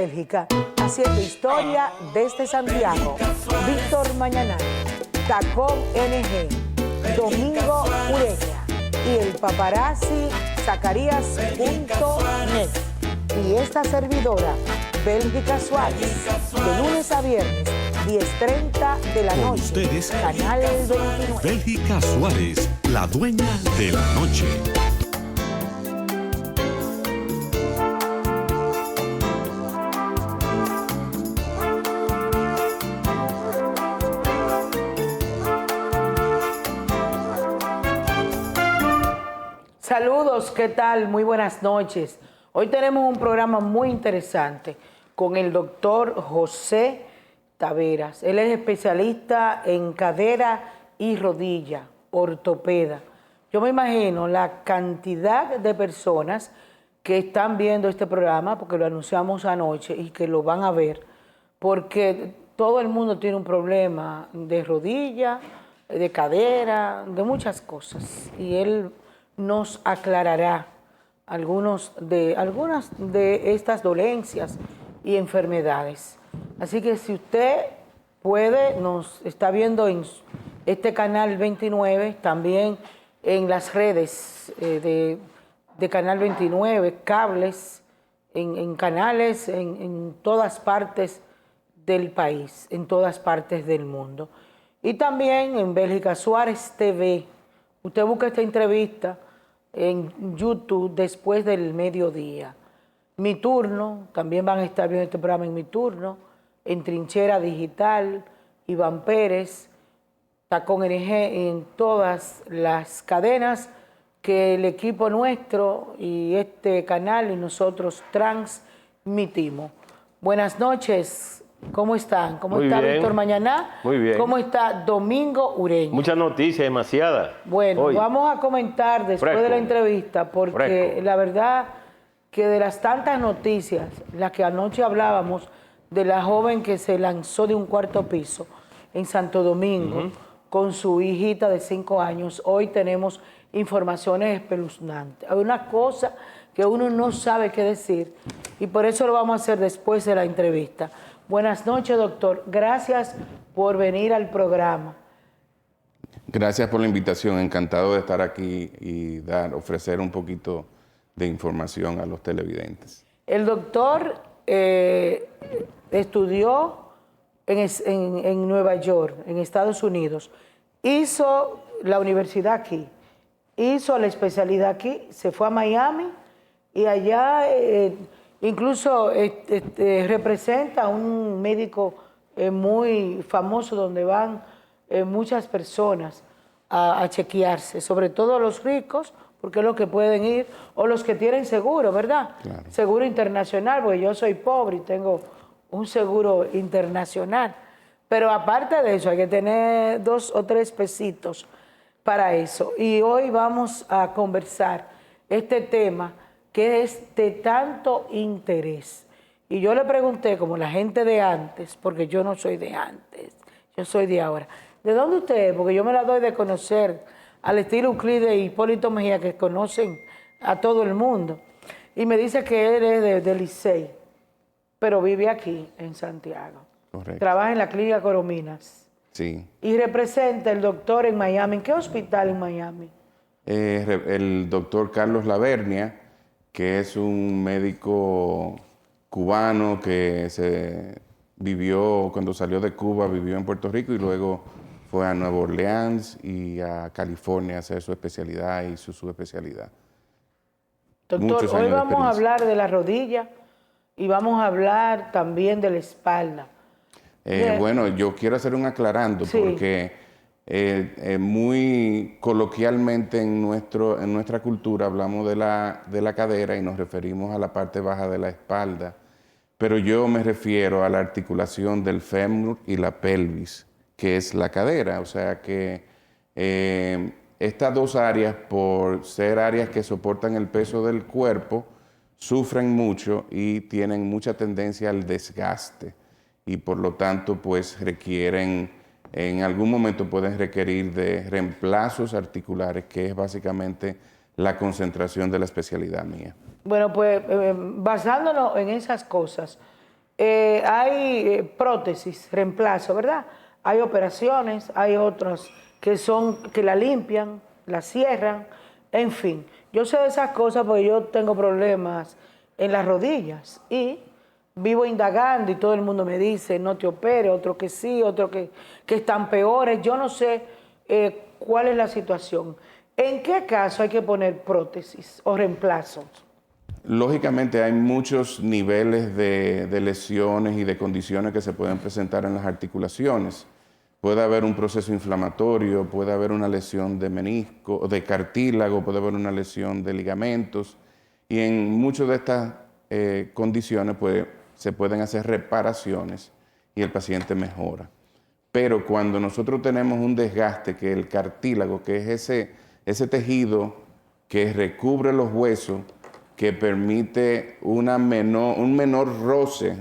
Bélgica, haciendo historia desde Santiago. Víctor Mañana, Tacón NG, Domingo Ureña y el paparazzi Zacarías.net. Y esta servidora, Bélgica Suárez, de lunes a viernes, 10:30 de la Con noche. ustedes, Canal 29. Bélgica Suárez, la dueña de la noche. Saludos, ¿qué tal? Muy buenas noches. Hoy tenemos un programa muy interesante con el doctor José Taveras. Él es especialista en cadera y rodilla, ortopeda. Yo me imagino la cantidad de personas que están viendo este programa, porque lo anunciamos anoche y que lo van a ver, porque todo el mundo tiene un problema de rodilla, de cadera, de muchas cosas. Y él nos aclarará algunas de estas dolencias y enfermedades. Así que si usted puede, nos está viendo en este canal 29, también en las redes de Canal 29, cables, en canales en todas partes del país, en todas partes del mundo. Y también en Bélgica Suárez TV. Usted busca esta entrevista en YouTube después del mediodía. Mi Turno, también van a estar viendo este programa en Mi Turno, en Trinchera Digital, Iván Pérez, Tacón NG, en todas las cadenas que el equipo nuestro y este canal y nosotros transmitimos. Buenas noches, ¿cómo están? ¿Cómo Muy está bien. Víctor Mañana? Muy bien. ¿Cómo está Domingo Ureña? Muchas noticias, demasiadas. Bueno, Hoy. vamos a comentar después Fresco. de la entrevista, porque Fresco. la verdad que de las tantas noticias, las que anoche hablábamos, de la joven que se lanzó de un cuarto piso en Santo Domingo con su hijita de 5 años, hoy tenemos informaciones espeluznantes. Hay una cosa que uno no sabe qué decir y por eso lo vamos a hacer después de la entrevista. Buenas noches, doctor. Gracias por venir al programa. Gracias por la invitación, encantado de estar aquí y ofrecer un poquito de información a los televidentes. El doctor estudió en Nueva York, en Estados Unidos, hizo la universidad aquí, hizo la especialidad aquí, se fue a Miami y allá incluso representa a un médico muy famoso donde van muchas personas a chequearse, sobre todo los ricos, porque es los que pueden ir, o los que tienen seguro, ¿verdad? Claro. Seguro internacional, porque yo soy pobre y tengo un seguro internacional. Pero aparte de eso, hay que tener 2 o 3 pesitos para eso. Y hoy vamos a conversar este tema que es de tanto interés. Y yo le pregunté, como la gente de antes, porque yo no soy de antes, yo soy de ahora, ¿de dónde usted es? Porque yo me la doy de conocer al estilo Euclides y Hipólito Mejía, que conocen a todo el mundo. Y me dice que él es de Licey, pero vive aquí, en Santiago. Correcto. Trabaja en la clínica Corominas. Sí. Y representa el doctor en Miami. ¿En qué hospital en Miami? El doctor Carlos Lavernia, que es un médico cubano que cuando salió de Cuba, vivió en Puerto Rico y luego fue a Nueva Orleans y a California a hacer su especialidad y su subespecialidad. Doctor, Muchos hoy años de vamos a experiencia. hablar de la rodilla y vamos a hablar también de la espalda. Bueno, yo quiero hacer un aclarando Sí. porque muy coloquialmente en nuestra cultura hablamos de la cadera y nos referimos a la parte baja de la espalda, pero yo me refiero a la articulación del fémur y la pelvis, que es la cadera. O sea que estas 2 áreas, por ser áreas que soportan el peso del cuerpo, sufren mucho y tienen mucha tendencia al desgaste y por lo tanto pues requieren, en algún momento pueden requerir de reemplazos articulares, que es básicamente la concentración de la especialidad mía. Bueno, pues basándonos en esas cosas, hay prótesis, reemplazo, ¿verdad? Hay operaciones, hay otras que la limpian, la cierran, en fin. Yo sé de esas cosas porque yo tengo problemas en las rodillas y vivo indagando y todo el mundo me dice, no te opere, otro que sí, otro que están peores. Yo no sé cuál es la situación. ¿En qué caso hay que poner prótesis o reemplazos? Lógicamente hay muchos niveles de lesiones y de condiciones que se pueden presentar en las articulaciones. Puede haber un proceso inflamatorio, puede haber una lesión de menisco, de cartílago, puede haber una lesión de ligamentos. Y en muchas de estas condiciones pues, se pueden hacer reparaciones y el paciente mejora. Pero cuando nosotros tenemos un desgaste, que el cartílago, que es ese tejido que recubre los huesos, que permite un menor roce,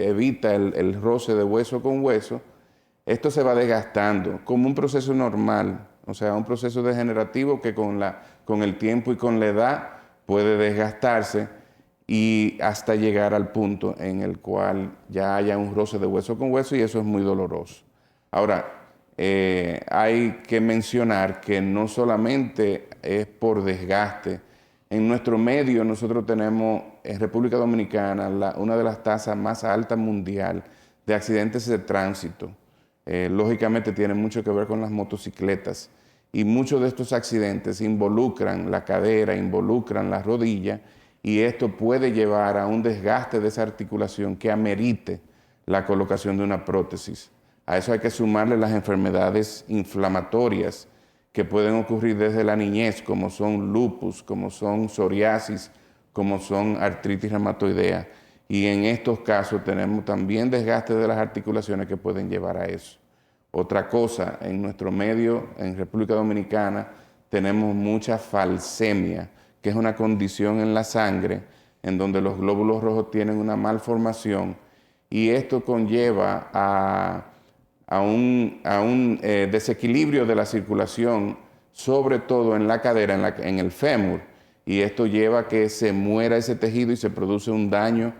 evita el roce de hueso con hueso, esto se va desgastando como un proceso normal, o sea, un proceso degenerativo que con el tiempo y con la edad puede desgastarse y hasta llegar al punto en el cual ya haya un roce de hueso con hueso y eso es muy doloroso. Ahora, hay que mencionar que no solamente es por desgaste. En nuestro medio nosotros tenemos en República Dominicana una de las tasas más altas mundial de accidentes de tránsito. Lógicamente tiene mucho que ver con las motocicletas y muchos de estos accidentes involucran la cadera, involucran la rodilla y esto puede llevar a un desgaste de esa articulación que amerite la colocación de una prótesis. A eso hay que sumarle las enfermedades inflamatorias que pueden ocurrir desde la niñez, como son lupus, como son psoriasis, como son artritis reumatoidea. Y en estos casos tenemos también desgaste de las articulaciones que pueden llevar a eso. Otra cosa, en nuestro medio, en República Dominicana, tenemos mucha falsemia, que es una condición en la sangre en donde los glóbulos rojos tienen una malformación y esto conlleva a un desequilibrio de la circulación, sobre todo en la cadera, en el fémur, y esto lleva a que se muera ese tejido y se produce un daño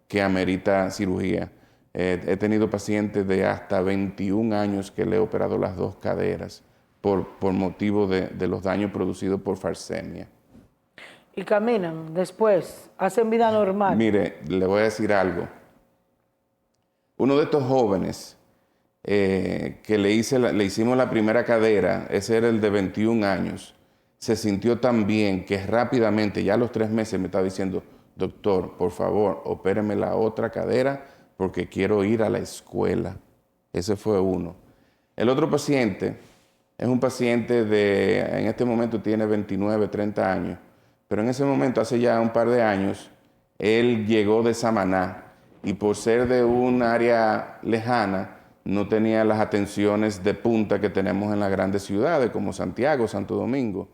que amerita cirugía. He tenido pacientes de hasta 21 años que le he operado las dos caderas por motivo de los daños producidos por falsemia. Y caminan después, hacen vida normal. Mire, le voy a decir algo. Uno de estos jóvenes que le hicimos la primera cadera, ese era el de 21 años, se sintió tan bien que rápidamente, ya a los 3 meses, me estaba diciendo, doctor, por favor, opéreme la otra cadera porque quiero ir a la escuela. Ese fue uno. El otro paciente es un paciente en este momento tiene 29, 30 años, pero en ese momento, hace ya un par de años, él llegó de Samaná y por ser de un área lejana, no tenía las atenciones de punta que tenemos en las grandes ciudades como Santiago, Santo Domingo.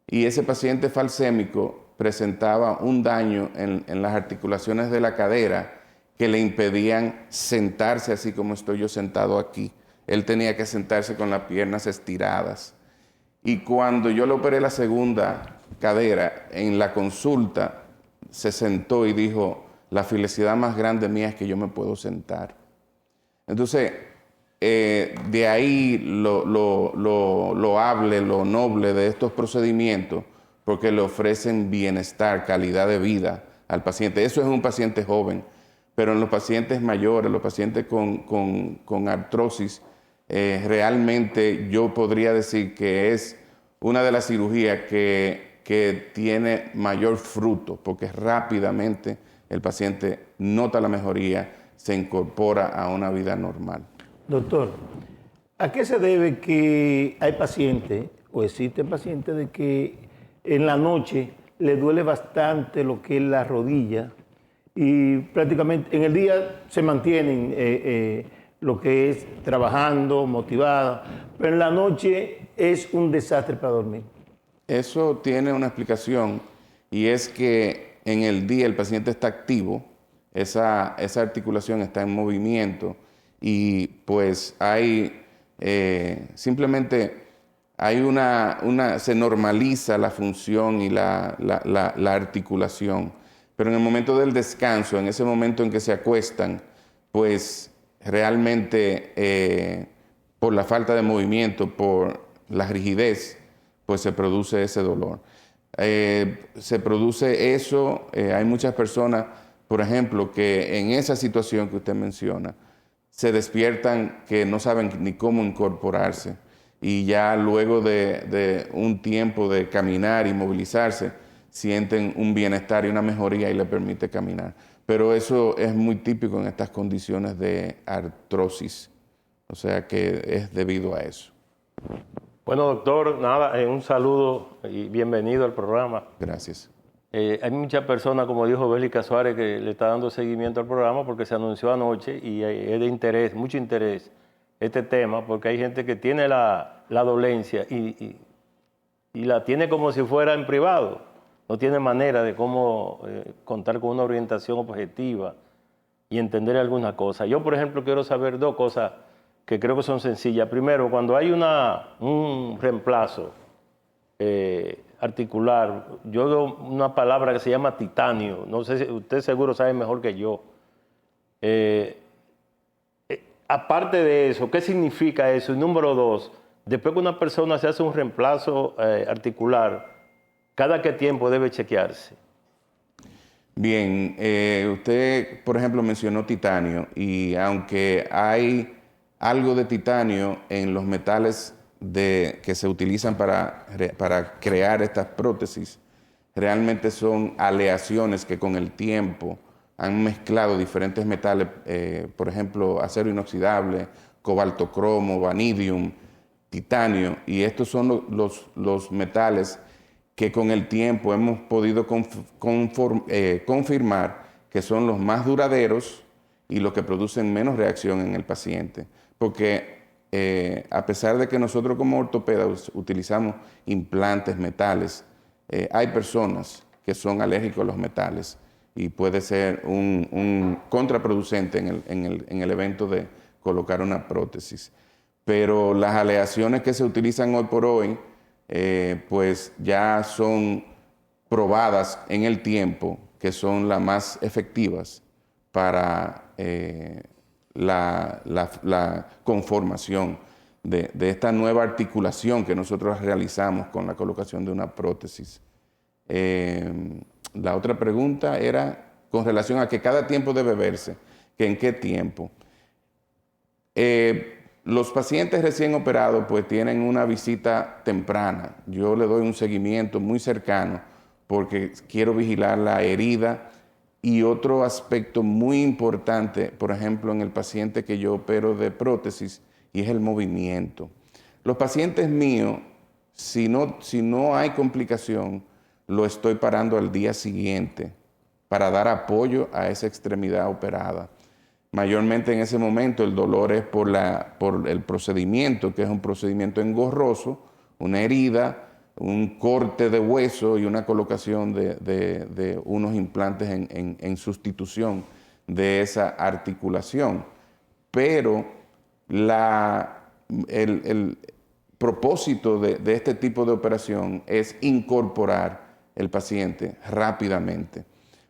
Y ese paciente falsémico presentaba un daño en las articulaciones de la cadera que le impedían sentarse así como estoy yo sentado aquí. Él tenía que sentarse con las piernas estiradas. Y cuando yo le operé la segunda cadera, en la consulta se sentó y dijo, la felicidad más grande mía es que yo me puedo sentar. Entonces, de ahí lo loable, lo noble de estos procedimientos, porque le ofrecen bienestar, calidad de vida al paciente. Eso es un paciente joven, pero en los pacientes mayores, los pacientes con artrosis, realmente yo podría decir que es una de las cirugías que tiene mayor fruto, porque rápidamente el paciente nota la mejoría, se incorpora a una vida normal. Doctor, ¿a qué se debe que hay pacientes o existen pacientes de que en la noche le duele bastante lo que es la rodilla y prácticamente en el día se mantienen lo que es trabajando, motivada, pero en la noche es un desastre para dormir? Eso tiene una explicación y es que en el día el paciente está activo, esa articulación está en movimiento y pues hay simplemente hay se normaliza la función y la articulación, pero en el momento del descanso, en ese momento en que se acuestan, pues realmente por la falta de movimiento, por la rigidez, pues se produce ese dolor. Se produce eso, hay muchas personas, por ejemplo, que en esa situación que usted menciona, se despiertan que no saben ni cómo incorporarse y ya luego de un tiempo de caminar y movilizarse, sienten un bienestar y una mejoría y le permite caminar. Pero eso es muy típico en estas condiciones de artrosis, o sea que es debido a eso. Bueno, doctor, nada, un saludo y bienvenido al programa. Gracias. Hay muchas personas, como dijo Bélica Suárez, que le está dando seguimiento al programa porque se anunció anoche y es de interés, mucho interés, este tema, porque hay gente que tiene la dolencia y la tiene como si fuera en privado. No tiene manera de cómo contar con una orientación objetiva y entender algunas cosas. Yo, por ejemplo, quiero saber dos cosas que creo que son sencillas. Primero, cuando hay un reemplazo articular, yo veo una palabra que se llama titanio. No sé si usted seguro sabe mejor que yo. Aparte de eso, ¿qué significa eso? Y número dos, después que una persona se hace un reemplazo articular, ¿cada qué tiempo debe chequearse? Bien, usted, por ejemplo, mencionó titanio y aunque hay algo de titanio en los metales que se utilizan para crear estas prótesis, realmente son aleaciones que con el tiempo han mezclado diferentes metales, por ejemplo, acero inoxidable, cobalto cromo, vanidium, titanio, y estos son los metales que con el tiempo hemos podido confirmar que son los más duraderos y los que producen menos reacción en el paciente. Porque a pesar de que nosotros como ortopedas utilizamos implantes, metales, hay personas que son alérgicos a los metales y puede ser un contraproducente en el evento de colocar una prótesis. Pero las aleaciones que se utilizan hoy por hoy, pues ya son probadas en el tiempo que son las más efectivas para la conformación de esta nueva articulación que nosotros realizamos con la colocación de una prótesis. La otra pregunta era con relación a que cada tiempo debe verse, que en qué tiempo. Los pacientes recién operados pues tienen una visita temprana. Yo le doy un seguimiento muy cercano porque quiero vigilar la herida. Y otro aspecto muy importante, por ejemplo, en el paciente que yo opero de prótesis, y es el movimiento. Los pacientes míos, si no hay complicación, lo estoy parando al día siguiente para dar apoyo a esa extremidad operada. Mayormente en ese momento el dolor es por el procedimiento, que es un procedimiento engorroso, una herida, un corte de hueso y una colocación de unos implantes en sustitución de esa articulación. Pero el propósito de este tipo de operación es incorporar el paciente rápidamente.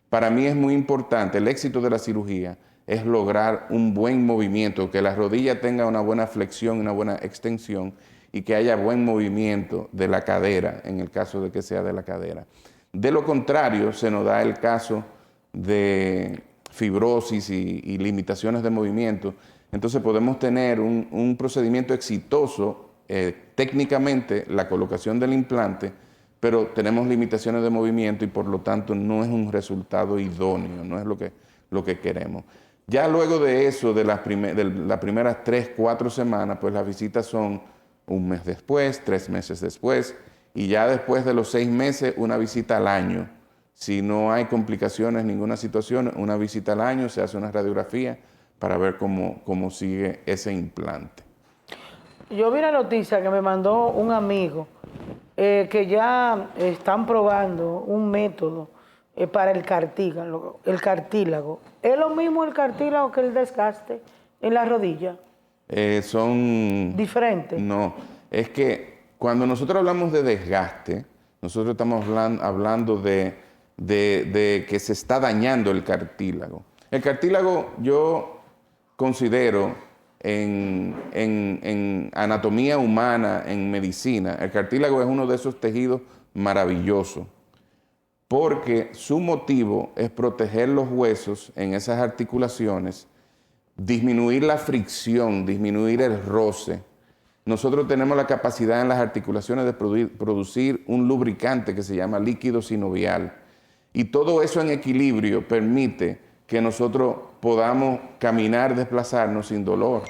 Para mí es muy importante, el éxito de la cirugía es lograr un buen movimiento, que la rodilla tenga una buena flexión, una buena extensión y que haya buen movimiento de la cadera, en el caso de que sea de la cadera. De lo contrario, se nos da el caso de fibrosis y limitaciones de movimiento. Entonces podemos tener un procedimiento exitoso, técnicamente, la colocación del implante, pero tenemos limitaciones de movimiento y por lo tanto no es un resultado idóneo, no es lo que queremos. Ya luego de eso, de las primeras 3-4 semanas, pues las visitas son un mes después, 3 meses después, y ya después de los 6 meses, una visita al año. Si no hay complicaciones, ninguna situación, una visita al año, se hace una radiografía para ver cómo sigue ese implante. Yo vi una noticia que me mandó un amigo que ya están probando un método para el cartílago. ¿Es lo mismo el cartílago que el desgaste en la rodilla? Son diferentes. No, es que cuando nosotros hablamos de desgaste, nosotros estamos hablando de que se está dañando el cartílago. El cartílago, yo considero en anatomía humana, en medicina, el cartílago es uno de esos tejidos maravillosos, porque su motivo es proteger los huesos en esas articulaciones, disminuir la fricción, disminuir el roce. Nosotros tenemos la capacidad en las articulaciones de producir un lubricante que se llama líquido sinovial. Y todo eso en equilibrio permite que nosotros podamos caminar, desplazarnos sin dolor.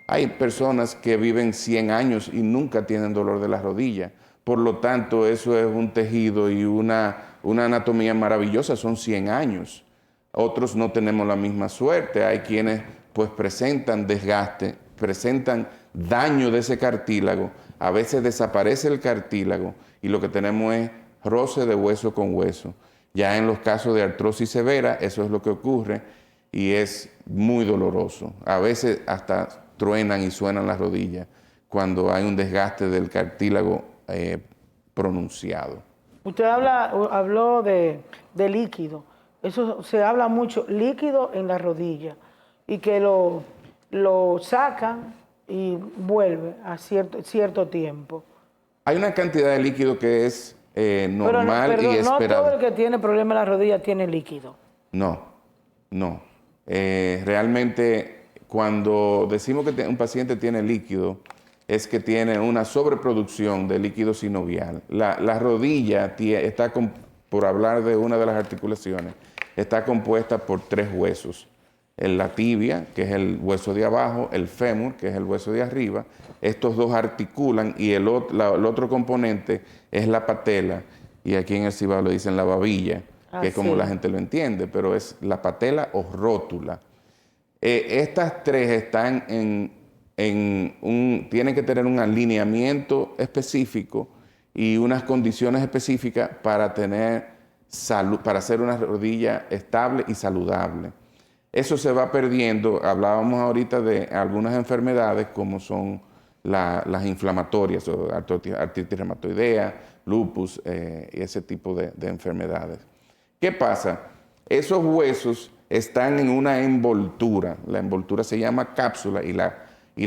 Hay personas que viven 100 años y nunca tienen dolor de la rodilla. Por lo tanto, eso es un tejido y una anatomía maravillosa, son 100 años. Otros no tenemos la misma suerte. Hay quienes pues presentan desgaste, presentan daño de ese cartílago. A veces desaparece el cartílago y lo que tenemos es roce de hueso con hueso. Ya en los casos de artrosis severa, eso es lo que ocurre y es muy doloroso. A veces hasta truenan y suenan las rodillas cuando hay un desgaste del cartílago pronunciado. Usted habló de líquido. Eso se habla mucho, líquido en la rodilla, y que lo sacan y vuelve a cierto tiempo. Hay una cantidad de líquido que es normal y esperada. No todo el que tiene problema en la rodilla tiene líquido. No. Realmente, cuando decimos que un paciente tiene líquido, es que tiene una sobreproducción de líquido sinovial. La rodilla está, por hablar de una de las articulaciones, está compuesta por 3 huesos. La tibia, que es el hueso de abajo, el fémur, que es el hueso de arriba. Estos dos articulan y el otro componente es la patela. Y aquí en el Cibao le dicen la babilla, que es como la gente lo entiende, pero es la patela o rótula. Estas 3 están tienen que tener un alineamiento específico y unas condiciones específicas para tener salud, para hacer una rodilla estable y saludable. Eso se va perdiendo. Hablábamos ahorita de algunas enfermedades como son las inflamatorias, o artritis reumatoidea, lupus y ese tipo de enfermedades. ¿Qué pasa? Esos huesos están en una envoltura. La envoltura se llama cápsula y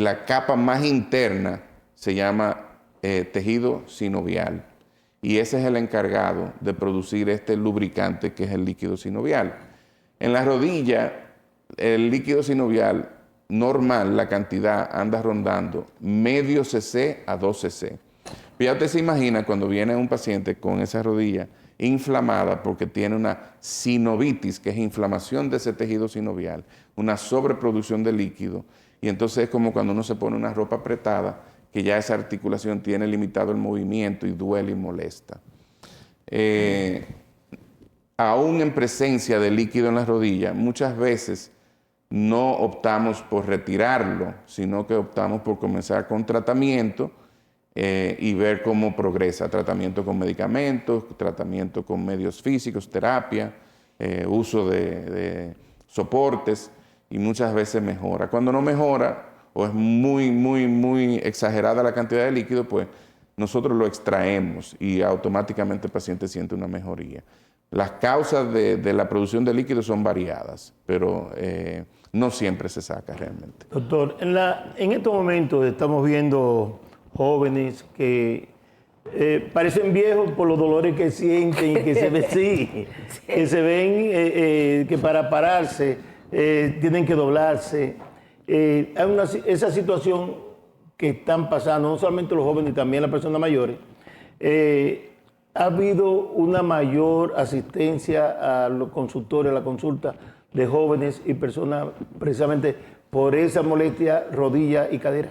la capa más interna se llama tejido sinovial. Y ese es el encargado de producir este lubricante que es el líquido sinovial. En la rodilla, el líquido sinovial normal, la cantidad anda rondando medio cc a 2 cc. Ya usted se imagina cuando viene un paciente con esa rodilla inflamada porque tiene una sinovitis, que es inflamación de ese tejido sinovial, una sobreproducción de líquido, y entonces es como cuando uno se pone una ropa apretada, que ya esa articulación tiene limitado el movimiento y duele y molesta. Aún en presencia de líquido en la rodilla, muchas veces no optamos por retirarlo, sino que optamos por comenzar con tratamiento y ver cómo progresa. Tratamiento con medicamentos, tratamiento con medios físicos, terapia, uso de soportes, y muchas veces mejora. Cuando no mejora o es muy exagerada la cantidad de líquido, pues nosotros lo extraemos y automáticamente el paciente siente una mejoría. Las causas de la producción de líquido son variadas, pero no siempre se saca realmente. Doctor, en estos momentos estamos viendo jóvenes que parecen viejos por los dolores que sienten y que se ven, que se ven que para pararse tienen que doblarse. Hay esa situación que están pasando, no solamente los jóvenes, también las personas mayores. Ha habido una mayor asistencia a los consultorios, a la consulta de jóvenes y personas precisamente por esa molestia, rodilla y cadera.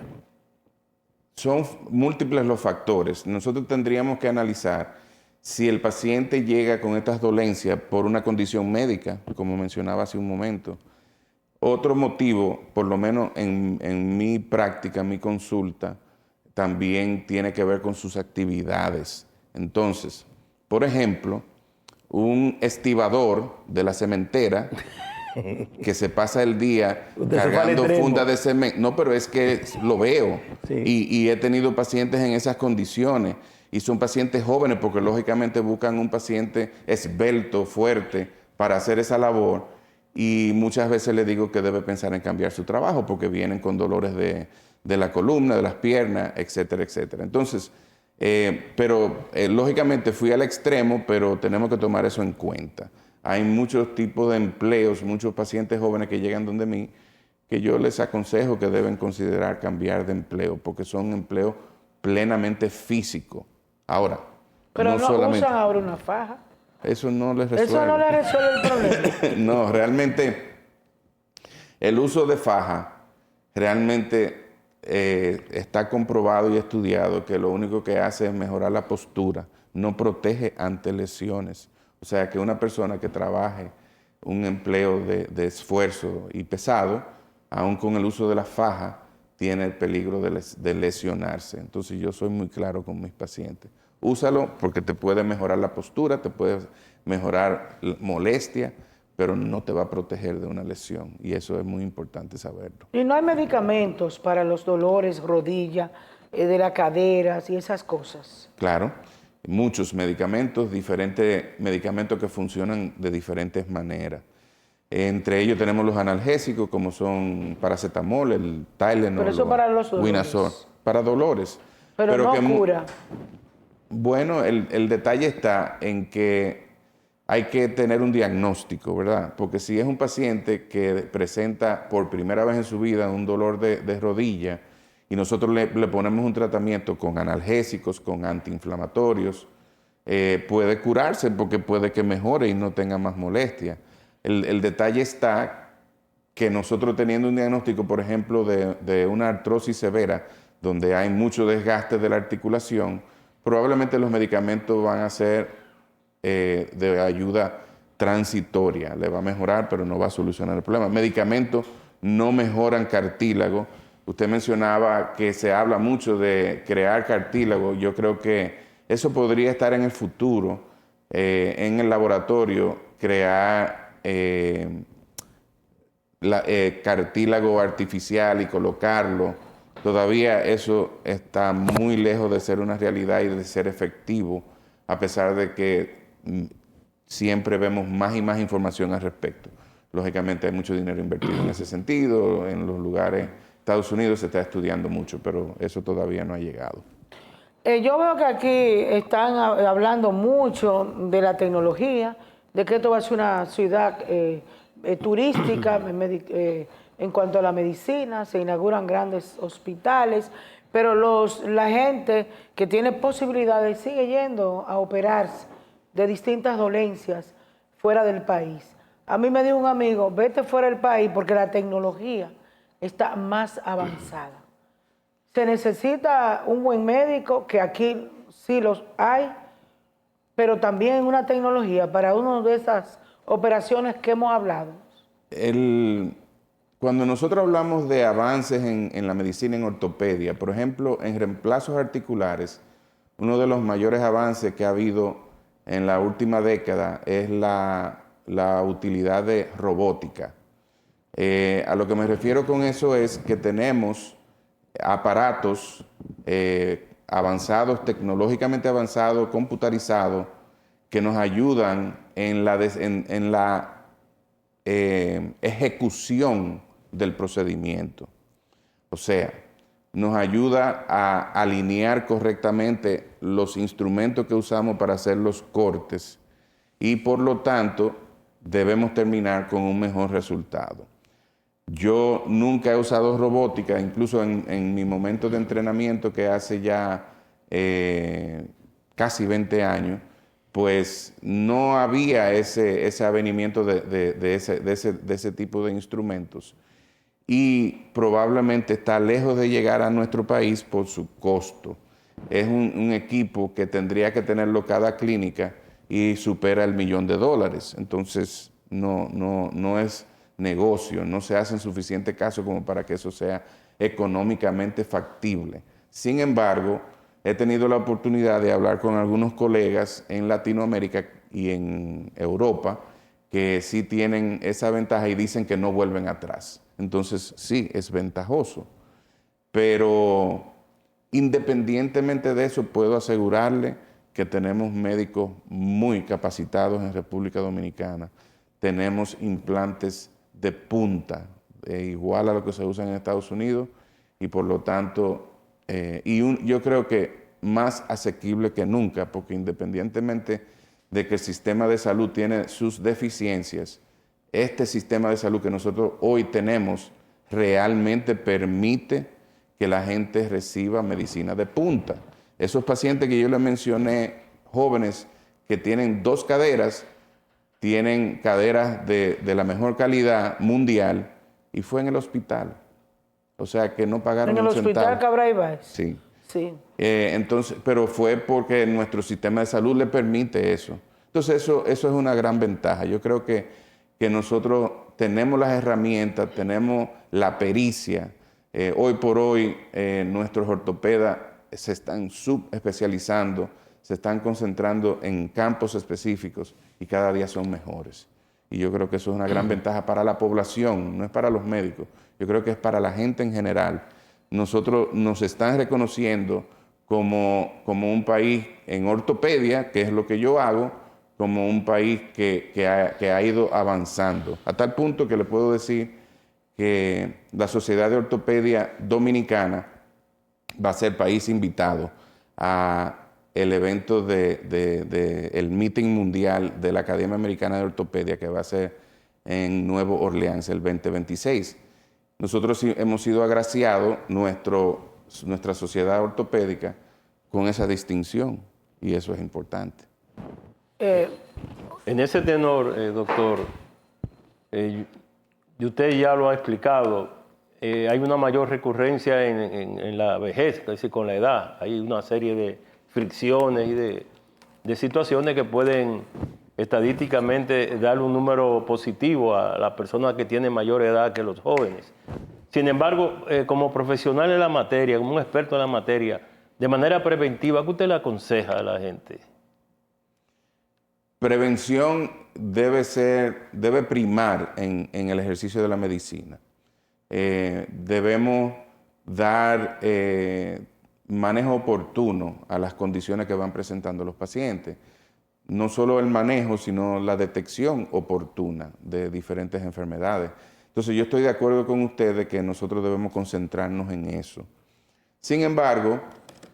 Son múltiples los factores. Nosotros tendríamos que analizar si el paciente llega con estas dolencias por una condición médica, como mencionaba hace un momento. Otro motivo, por lo menos en mi práctica, en mi consulta, también tiene que ver con sus actividades. Entonces, por ejemplo, un estibador de la cementera que se pasa el día cargando fundas de cemento. No, pero es que lo veo. Sí. Y he tenido pacientes en esas condiciones. Y son pacientes jóvenes porque lógicamente buscan un paciente esbelto, fuerte, para hacer esa labor. y muchas veces le digo que debe pensar en cambiar su trabajo porque vienen con dolores de la columna, de las piernas, etcétera, etcétera. Entonces, lógicamente fui al extremo, pero tenemos que tomar eso en cuenta. Hay muchos tipos de empleos, muchos pacientes jóvenes que llegan donde mí, que yo les aconsejo que deben considerar cambiar de empleo, porque son empleos plenamente físicos. Ahora, Pero no solamente usan ahora una faja. eso no les resuelve. Eso no le resuelve el problema. No, realmente el uso de faja realmente está comprobado y estudiado que lo único que hace es mejorar la postura, no protege ante lesiones. O sea, que una persona que trabaje un empleo de esfuerzo y pesado, aún con el uso de la faja, tiene el peligro de lesionarse. Entonces yo soy muy claro con mis pacientes. Úsalo porque te puede mejorar la postura, te puede mejorar molestia, pero no te va a proteger de una lesión. Y eso es muy importante saberlo. Y no hay medicamentos para los dolores, rodilla, de la cadera y esas cosas. Claro, muchos medicamentos, diferentes medicamentos que funcionan de diferentes maneras. Entre ellos tenemos los analgésicos, como son paracetamol, el Tylenol, Pero eso para los dolores. Winazor, para dolores. Pero no que cura. Bueno, el detalle está en que hay que tener un diagnóstico, ¿verdad? Porque si es un paciente que presenta por primera vez en su vida un dolor de rodilla y nosotros le ponemos un tratamiento con analgésicos, con antiinflamatorios, puede curarse porque puede que mejore y no tenga más molestia. El detalle está que nosotros teniendo un diagnóstico, por ejemplo, de una artrosis severa, donde hay mucho desgaste de la articulación, probablemente los medicamentos van a ser de ayuda transitoria. Le va a mejorar, pero no va a solucionar el problema. Medicamentos no mejoran cartílago. Usted mencionaba que se habla mucho de crear cartílago. Yo creo que eso podría estar en el futuro, en el laboratorio, crear cartílago artificial y colocarlo. Todavía eso está muy lejos de ser una realidad y de ser efectivo, a pesar de que siempre vemos más y más información al respecto. Lógicamente hay mucho dinero invertido en ese sentido, en los lugares, Estados Unidos se está estudiando mucho, pero eso todavía no ha llegado. Yo veo que aquí están hablando mucho de la tecnología, de que esto va a ser una ciudad turística en cuanto a la medicina, se inauguran grandes hospitales, pero la gente que tiene posibilidades sigue yendo a operarse de distintas dolencias fuera del país. A mí me dijo un amigo, vete fuera del país porque la tecnología está más avanzada. Se necesita un buen médico, que aquí sí los hay, pero también una tecnología para una de esas operaciones que hemos hablado. Cuando nosotros hablamos de avances en la medicina en ortopedia, por ejemplo, en reemplazos articulares, uno de los mayores avances que ha habido en la última década es la utilidad de robótica. A lo que me refiero con eso es que tenemos aparatos avanzados, tecnológicamente avanzados, computarizados, que nos ayudan en la ejecución del procedimiento. O sea, nos ayuda a alinear correctamente los instrumentos que usamos para hacer los cortes y por lo tanto debemos terminar con un mejor resultado. Yo nunca he usado robótica, incluso en mi momento de entrenamiento que hace ya casi 20 años, pues no había ese avenimiento de ese tipo de instrumentos y probablemente está lejos de llegar a nuestro país por su costo. Es un equipo que tendría que tenerlo cada clínica y supera el $1.000.000. Entonces no es negocio, no se hace en suficiente caso como para que eso sea económicamente factible. Sin embargo, he tenido la oportunidad de hablar con algunos colegas en Latinoamérica y en Europa que sí tienen esa ventaja y dicen que no vuelven atrás. Entonces, sí, es ventajoso. Pero independientemente de eso, puedo asegurarle que tenemos médicos muy capacitados en República Dominicana. tenemos implantes de punta, igual a lo que se usa en Estados Unidos, y por lo tanto, yo creo que más asequible que nunca, porque independientemente de que el sistema de salud tiene sus deficiencias, este sistema de salud que nosotros hoy tenemos realmente permite que la gente reciba medicina de punta. Esos pacientes que yo les mencioné, jóvenes que tienen 2 caderas, tienen caderas de la mejor calidad mundial, y fue en el hospital. O sea, que no pagaron un centavo. ¿En el hospital Cabral Ibáez? Sí. Sí. Entonces, pero fue porque nuestro sistema de salud le permite eso. Entonces, eso es una gran ventaja. Yo creo que nosotros tenemos las herramientas, tenemos la pericia. Hoy por hoy, nuestros ortopedas se están subespecializando, se están concentrando en campos específicos y cada día son mejores. Y yo creo que eso es una gran ventaja para la población, no es para los médicos. Yo creo que es para la gente en general. Nosotros nos están reconociendo como un país en ortopedia, que es lo que yo hago, como un país que ha ido avanzando. A tal punto que le puedo decir que la Sociedad de Ortopedia Dominicana va a ser país invitado a el evento el meeting mundial de la Academia Americana de Ortopedia, que va a ser en Nueva Orleans el 2026. Nosotros hemos sido agraciados, nuestra sociedad ortopédica, con esa distinción, y eso es importante. En ese tenor, doctor, y usted ya lo ha explicado, hay una mayor recurrencia en la vejez, es decir, con la edad. Hay una serie de fricciones y de situaciones que pueden estadísticamente darle un número positivo a las personas que tienen mayor edad que los jóvenes. Sin embargo, como profesional en la materia, como un experto en la materia, de manera preventiva, ¿qué usted le aconseja a la gente? Prevención debe primar en el ejercicio de la medicina. Debemos dar manejo oportuno a las condiciones que van presentando los pacientes. No solo el manejo, sino la detección oportuna de diferentes enfermedades. Entonces, yo estoy de acuerdo con ustedes que nosotros debemos concentrarnos en eso. Sin embargo,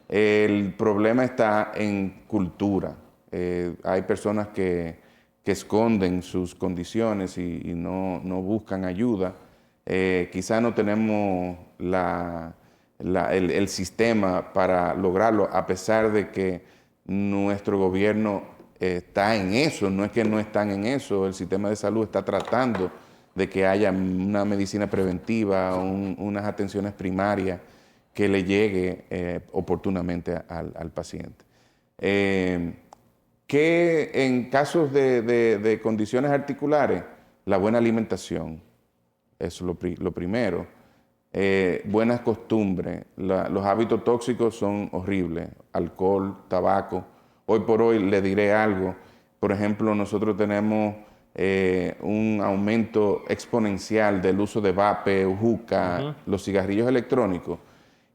el problema está en cultura. Hay personas que esconden sus condiciones y no buscan ayuda. Quizá no tenemos el sistema para lograrlo, a pesar de que nuestro gobierno está en eso. No es que no están en eso, el sistema de salud está tratando de que haya una medicina preventiva, unas atenciones primarias que le llegue oportunamente al paciente. Que en casos de condiciones articulares, la buena alimentación es lo primero. Buenas costumbres. Los hábitos tóxicos son horribles. Alcohol, tabaco. Hoy por hoy le diré algo. Por ejemplo, nosotros tenemos un aumento exponencial del uso de vape, juca, los cigarrillos electrónicos,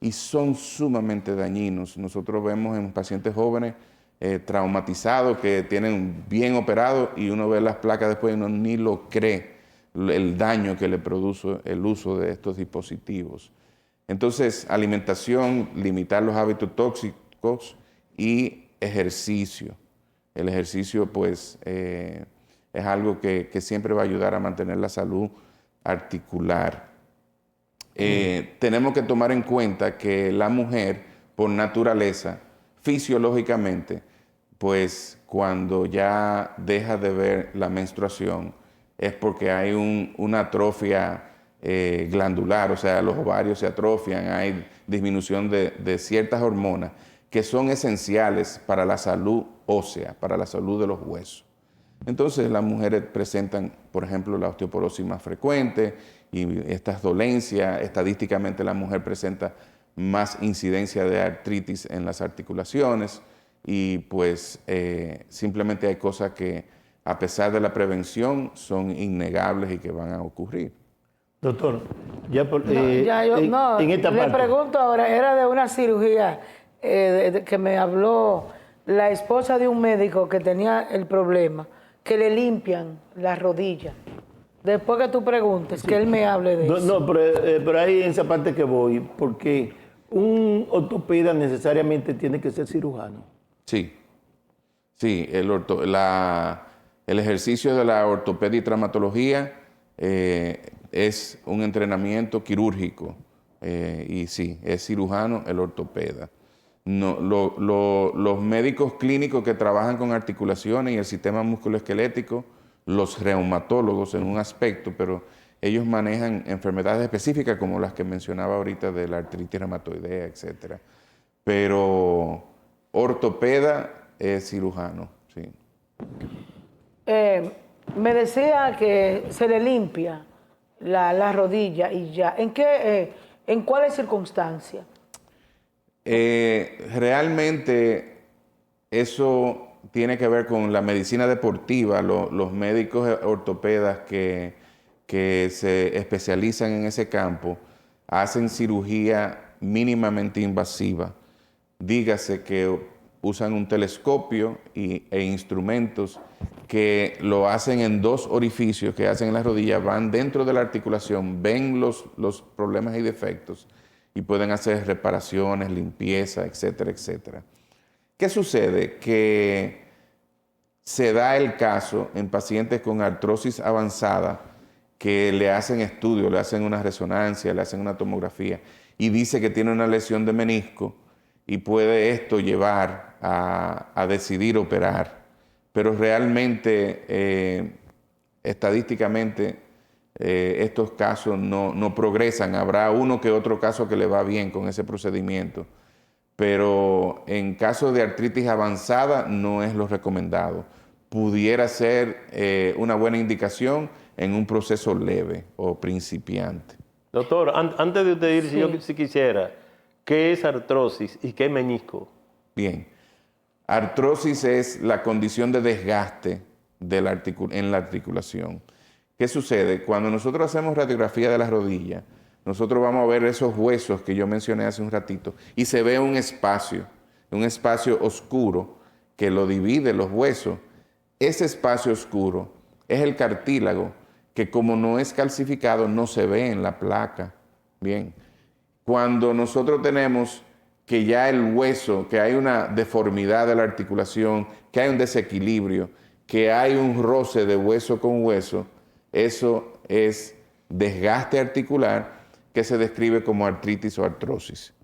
y son sumamente dañinos. Nosotros vemos en pacientes jóvenes traumatizados que tienen bien operados, y uno ve las placas después y uno ni lo cree, el daño que le produce el uso de estos dispositivos. Entonces, alimentación, limitar los hábitos tóxicos y ejercicio. El ejercicio, pues, es algo que siempre va a ayudar a mantener la salud articular. Tenemos que tomar en cuenta que la mujer, por naturaleza, fisiológicamente, pues cuando ya deja de ver la menstruación, es porque hay una atrofia glandular, o sea, los ovarios se atrofian, hay disminución de ciertas hormonas que son esenciales para la salud ósea, para la salud de los huesos. Entonces las mujeres presentan, por ejemplo, la osteoporosis más frecuente y estas dolencias. Estadísticamente la mujer presenta más incidencia de artritis en las articulaciones, y pues simplemente hay cosas que, a pesar de la prevención, son innegables y que van a ocurrir. Doctor, en esta le parte. pregunto ahora, era de una cirugía que me habló la esposa de un médico que tenía el problema, que le limpian la rodilla. Después que tú preguntes, que él me hable de No, eso. no, pero ahí en esa parte que voy, porque un ortopeda necesariamente tiene que ser cirujano. Sí, sí, el ejercicio de la ortopedia y traumatología es un entrenamiento quirúrgico y sí, es cirujano el ortopeda. No, los médicos clínicos que trabajan con articulaciones y el sistema musculoesquelético, los reumatólogos en un aspecto, pero ellos manejan enfermedades específicas como las que mencionaba ahorita de la artritis reumatoidea, etc. Pero ortopeda es cirujano, sí. Me decía que se le limpia la rodilla y ya. ¿En cuáles circunstancias? Realmente eso tiene que ver con la medicina deportiva, los médicos ortopedas que se especializan en ese campo hacen cirugía mínimamente invasiva. Dígase que usan un telescopio e instrumentos que lo hacen en 2 orificios que hacen en la rodilla, van dentro de la articulación, ven los problemas y defectos y pueden hacer reparaciones, limpieza, etcétera, etcétera. ¿Qué sucede? Que se da el caso en pacientes con artrosis avanzada que le hacen estudios, le hacen una resonancia, le hacen una tomografía y dice que tiene una lesión de menisco y puede esto llevar a decidir operar. Pero realmente, estadísticamente, estos casos no progresan. Habrá uno que otro caso que le va bien con ese procedimiento, pero en caso de artritis avanzada no es lo recomendado. Pudiera ser una buena indicación en un proceso leve o principiante. Doctor, antes de usted ir, Sí. yo sí quisiera, ¿qué es artrosis y qué es menisco? Bien, artrosis es la condición de desgaste en la articulación. ¿Qué sucede? Cuando nosotros hacemos radiografía de la rodilla, nosotros vamos a ver esos huesos que yo mencioné hace un ratito y se ve un espacio oscuro que lo divide los huesos. Ese espacio oscuro es el cartílago que, como no es calcificado, no se ve en la placa. Bien, cuando nosotros tenemos que ya el hueso, que hay una deformidad de la articulación, que hay un desequilibrio, que hay un roce de hueso con hueso, eso es desgaste articular que se describe como artritis o artrosis.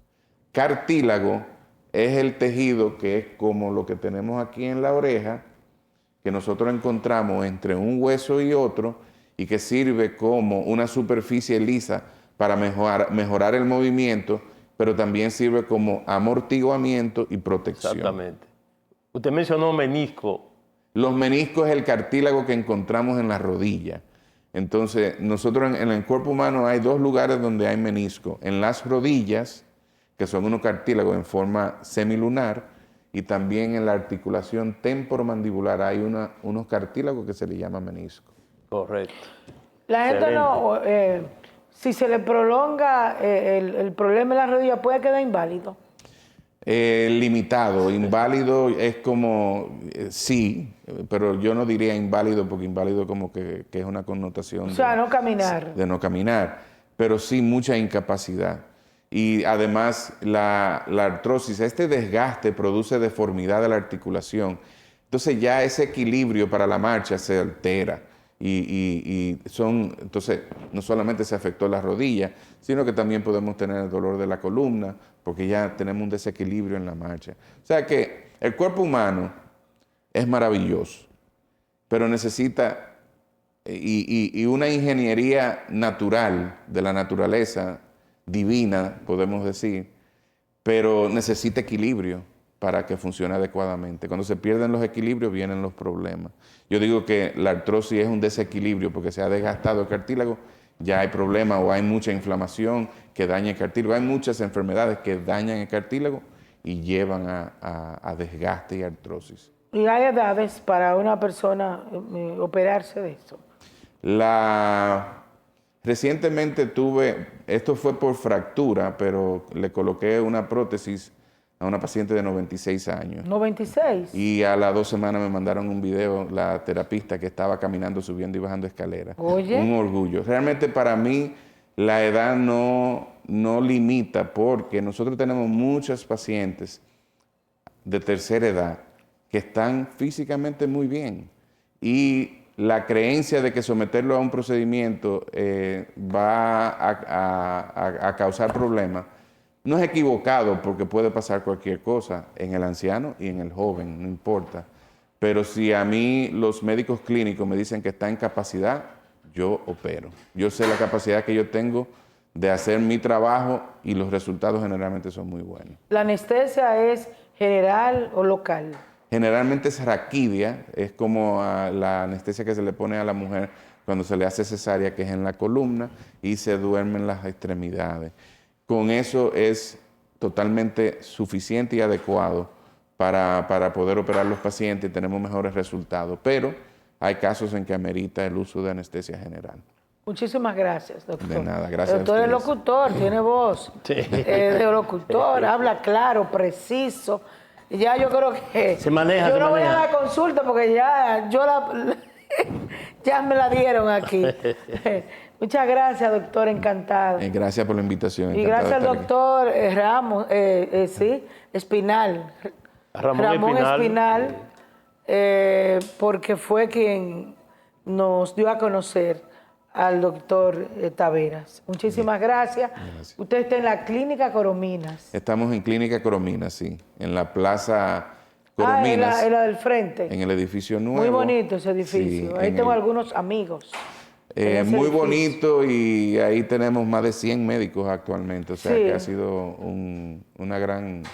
Cartílago es el tejido que es como lo que tenemos aquí en la oreja, que nosotros encontramos entre un hueso y otro y que sirve como una superficie lisa para mejorar el movimiento, pero también sirve como amortiguamiento y protección. Exactamente. Usted mencionó menisco. Los meniscos es el cartílago que encontramos en la rodilla. Entonces, nosotros en el cuerpo humano hay 2 lugares donde hay menisco. En las rodillas, que son unos cartílagos en forma semilunar, y también en la articulación temporomandibular hay unos cartílagos que se le llama menisco. Correcto. La gente no, si se le prolonga el problema en la rodilla, puede quedar inválido. Limitado, inválido es como, sí, pero yo no diría inválido porque inválido como que es una connotación O sea, no caminar. de no caminar, pero sí mucha incapacidad. Y además la artrosis, este desgaste produce deformidad de la articulación. Entonces ya ese equilibrio para la marcha se altera. Entonces no solamente se afectó la rodilla, sino que también podemos tener el dolor de la columna, porque ya tenemos un desequilibrio en la marcha. O sea que el cuerpo humano es maravilloso, pero necesita y una ingeniería natural de la naturaleza divina, podemos decir, pero necesita equilibrio para que funcione adecuadamente. Cuando se pierden los equilibrios vienen los problemas. Yo digo que la artrosis es un desequilibrio porque se ha desgastado el cartílago, ya hay problemas o hay mucha inflamación que daña el cartílago. Hay muchas enfermedades que dañan el cartílago y llevan a desgaste y artrosis. ¿Y hay edades para una persona operarse de eso? Recientemente esto fue por fractura, pero le coloqué una prótesis a una paciente de 96 años. 96. Y a las 2 semanas me mandaron un video, la terapista que estaba caminando, subiendo y bajando escaleras. Oye. Un orgullo. Realmente para mí la edad no limita, porque nosotros tenemos muchos pacientes de tercera edad que están físicamente muy bien. Y la creencia de que someterlo a un procedimiento va a causar problemas no es equivocado, porque puede pasar cualquier cosa en el anciano y en el joven, no importa. Pero si a mí los médicos clínicos me dicen que está en capacidad, yo opero. Yo sé la capacidad que yo tengo de hacer mi trabajo y los resultados generalmente son muy buenos. ¿La anestesia es general o local? Generalmente es raquidia, es como la anestesia que se le pone a la mujer cuando se le hace cesárea, que es en la columna y se duermen las extremidades. Con eso es totalmente suficiente y adecuado para poder operar los pacientes y tenemos mejores resultados. Pero hay casos en que amerita el uso de anestesia general. Muchísimas gracias, doctor. De nada, gracias El doctor a es ustedes. locutor, tiene voz. Sí. De locutor, habla claro, preciso. Ya yo creo que... Se maneja, Yo se no voy a maneja. la consulta porque ya ya me la dieron aquí. Muchas gracias, doctor, encantada. Gracias por la invitación. Y encantado gracias de al estar aquí. doctor Ramos, sí, Espinal. Ramón Espinal, porque fue quien nos dio a conocer al doctor Taveras. Muchísimas gracias. Usted está en la Clínica Corominas. Estamos en Clínica Corominas, sí, en la Plaza Ah, Corominas, en la del frente. en el edificio nuevo. Muy bonito ese edificio. Sí, Ahí en tengo el- algunos amigos. en ese muy edificio. bonito, y ahí tenemos más de 100 médicos actualmente, o sea Sí. que ha sido una gran,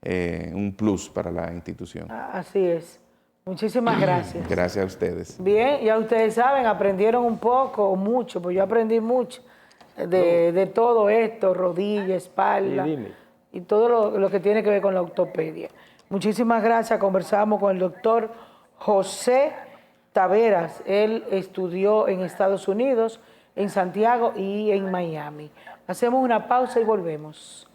un plus para la institución. Así es. Muchísimas gracias. Gracias a ustedes. Bien, ya ustedes saben, aprendieron un poco o mucho, pues yo aprendí mucho de todo esto, rodilla, espalda Sí, dime. y todo lo que tiene que ver con la ortopedia. Muchísimas gracias. Conversamos con el doctor José Taveras. Él estudió en Estados Unidos, en Santiago y en Miami. Hacemos una pausa y volvemos.